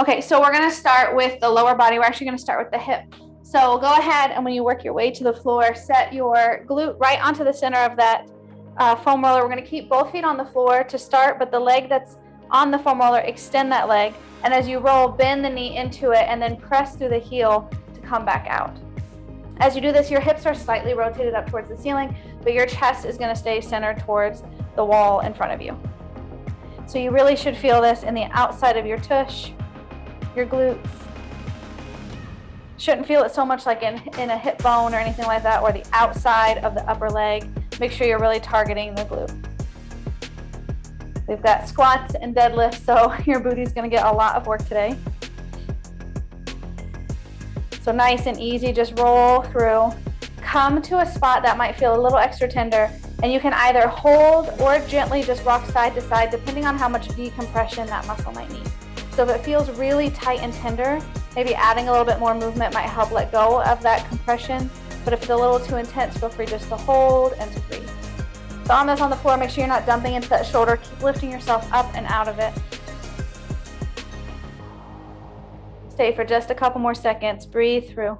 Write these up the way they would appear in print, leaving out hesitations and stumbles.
Okay, so we're gonna start with the lower body. We're actually gonna start with the hip. So go ahead, and when you work your way to the floor, set your glute right onto the center of that foam roller. We're gonna keep both feet on the floor to start, but the leg that's on the foam roller, extend that leg. And as you roll, bend the knee into it and then press through the heel to come back out. As you do this, your hips are slightly rotated up towards the ceiling, but your chest is gonna stay centered towards the wall in front of you. So you really should feel this in the outside of your tush, your glutes. Shouldn't feel it so much like in a hip bone or anything like that, or the outside of the upper leg. Make sure you're really targeting the glute. We've got squats and deadlifts, so your booty's gonna get a lot of work today. So nice and easy, just roll through. Come to a spot that might feel a little extra tender, and you can either hold or gently just rock side to side, depending on how much decompression that muscle might need. So if it feels really tight and tender, maybe adding a little bit more movement might help let go of that compression. But if it's a little too intense, feel free just to hold and to breathe. Thumb is on the floor. Make sure you're not dumping into that shoulder. Keep lifting yourself up and out of it. Stay for just a couple more seconds. Breathe through.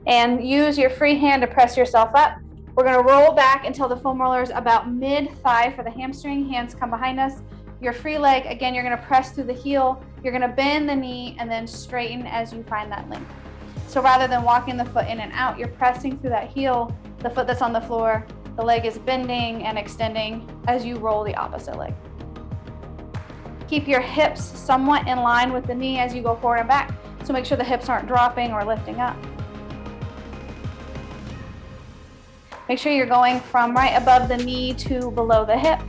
And use your free hand to press yourself up. We're going to roll back until the foam roller is about mid-thigh for the hamstring. Hands come behind us. Your free leg, again, you're going to press through the heel. You're going to bend the knee and then straighten as you find that length. So rather than walking the foot in and out, you're pressing through that heel, the foot that's on the floor. The leg is bending and extending as you roll the opposite leg. Keep your hips somewhat in line with the knee as you go forward and back. So make sure the hips aren't dropping or lifting up. Make sure you're going from right above the knee to below the hip.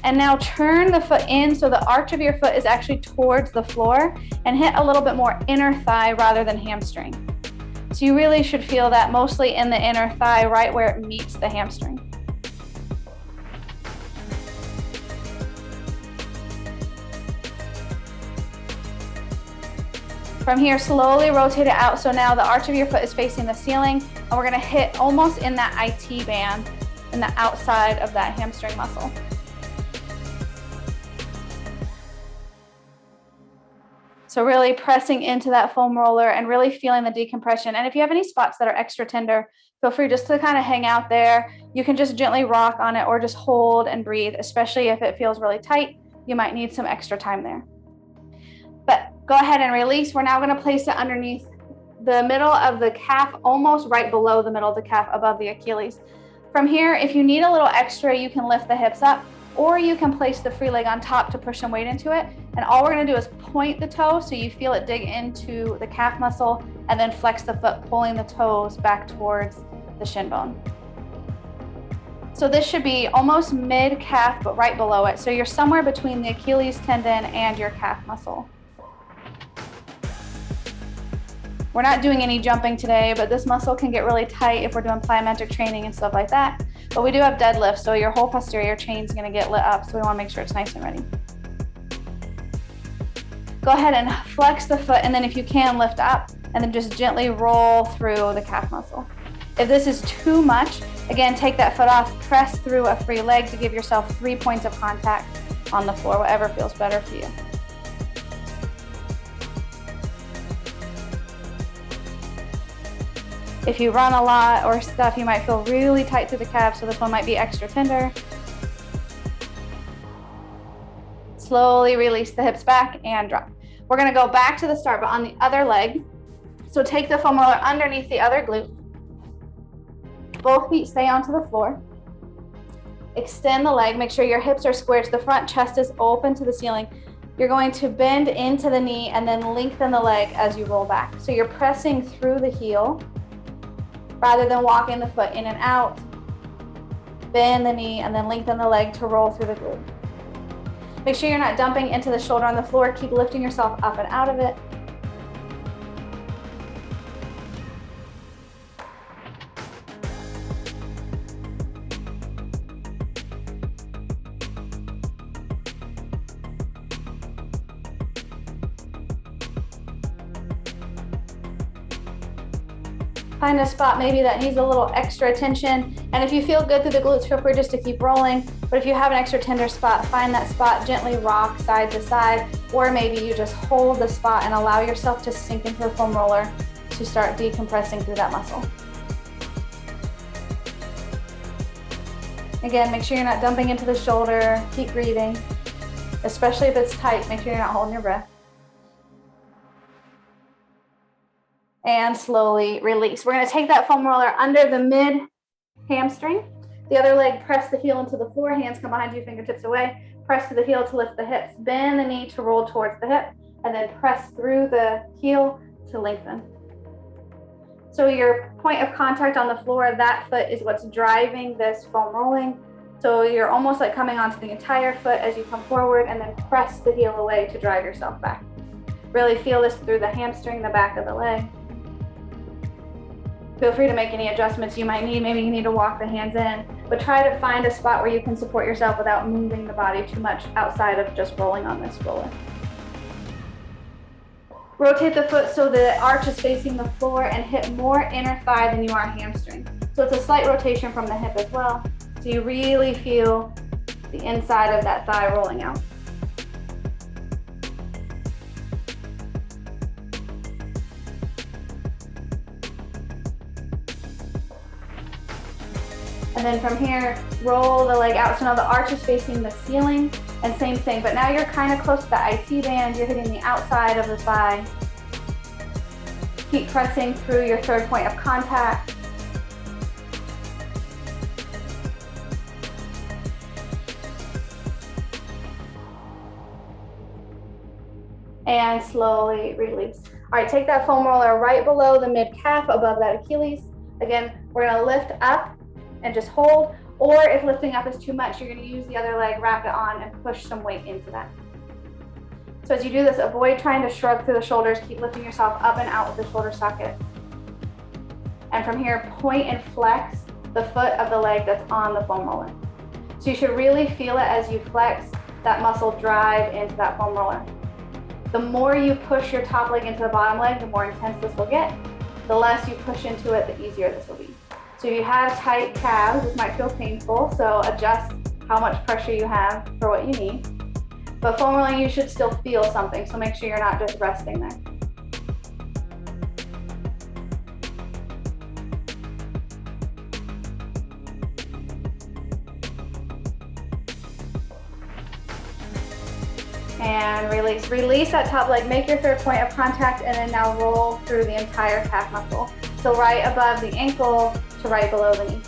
And now turn the foot in so the arch of your foot is actually towards the floor, and hit a little bit more inner thigh rather than hamstring. So you really should feel that mostly in the inner thigh, right where it meets the hamstring. From here, slowly rotate it out. So now the arch of your foot is facing the ceiling, and we're gonna hit almost in that IT band, in the outside of that hamstring muscle. So really pressing into that foam roller and really feeling the decompression. And if you have any spots that are extra tender, feel free just to kind of hang out there. You can just gently rock on it or just hold and breathe, especially if it feels really tight. You might need some extra time there. But go ahead and release. We're now going to place it underneath the middle of the calf, almost right below the middle of the calf, above the Achilles. From here, if you need a little extra, you can lift the hips up, or you can place the free leg on top to push some weight into it. And all we're gonna do is point the toe so you feel it dig into the calf muscle, and then flex the foot, pulling the toes back towards the shin bone. So this should be almost mid-calf, but right below it. So you're somewhere between the Achilles tendon and your calf muscle. We're not doing any jumping today, but this muscle can get really tight if we're doing plyometric training and stuff like that. But we do have deadlifts, so your whole posterior chain is gonna get lit up, so we wanna make sure it's nice and ready. Go ahead and flex the foot, and then if you can, lift up, and then just gently roll through the calf muscle. If this is too much, again, take that foot off, press through a free leg to give yourself 3 points of contact on the floor, whatever feels better for you. If you run a lot or stuff, you might feel really tight through the calf, so this one might be extra tender. Slowly release the hips back and drop. We're gonna go back to the start, but on the other leg. So take the foam roller underneath the other glute. Both feet stay onto the floor. Extend the leg, make sure your hips are square to the front, chest is open to the ceiling. You're going to bend into the knee and then lengthen the leg as you roll back. So you're pressing through the heel, rather than walking the foot in and out. Bend the knee and then lengthen the leg to roll through the glute. Make sure you're not dumping into the shoulder on the floor. Keep lifting yourself up and out of it. Find a spot maybe that needs a little extra attention. And if you feel good through the glutes, feel free just to keep rolling. But if you have an extra tender spot, find that spot, gently rock side to side, or maybe you just hold the spot and allow yourself to sink into the foam roller to start decompressing through that muscle. Again, make sure you're not dumping into the shoulder. Keep breathing, especially if it's tight. Make sure you're not holding your breath. And slowly release. We're going to take that foam roller under the mid hamstring. The other leg, press the heel into the floor. Hands come behind you, fingertips away. Press to the heel to lift the hips. Bend the knee to roll towards the hip, and then press through the heel to lengthen. So your point of contact on the floor, that foot is what's driving this foam rolling. So you're almost like coming onto the entire foot as you come forward, and then press the heel away to drive yourself back. Really feel this through the hamstring, the back of the leg. Feel free to make any adjustments you might need. Maybe you need to walk the hands in, but try to find a spot where you can support yourself without moving the body too much outside of just rolling on this roller. Rotate the foot so the arch is facing the floor and hit more inner thigh than you are hamstring. So it's a slight rotation from the hip as well. So you really feel the inside of that thigh rolling out. And then from here, roll the leg out. So now the arch is facing the ceiling, and same thing, but now you're kind of close to the IT band. You're hitting the outside of the thigh. Keep pressing through your third point of contact. And slowly release. All right, take that foam roller right below the mid calf, above that Achilles. Again, we're gonna lift up and just hold, or if lifting up is too much, you're going to use the other leg, wrap it on, and push some weight into that. So as you do this, avoid trying to shrug through the shoulders. Keep lifting yourself up and out with the shoulder socket. And from here, point and flex the foot of the leg that's on the foam roller. So you should really feel it as you flex that muscle drive into that foam roller. The more you push your top leg into the bottom leg, the more intense this will get. The less you push into it, the easier this will be. So if you have tight calves, this might feel painful, so adjust how much pressure you have for what you need. But foam rolling, you should still feel something, so make sure you're not just resting there. And release. Release that top leg, make your third point of contact, and then now roll through the entire calf muscle. So right above the ankle to right below the knee.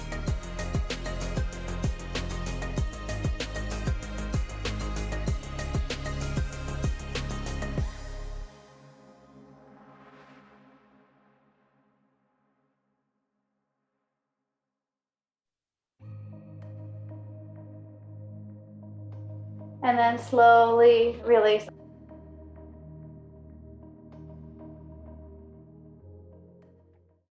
And then slowly release.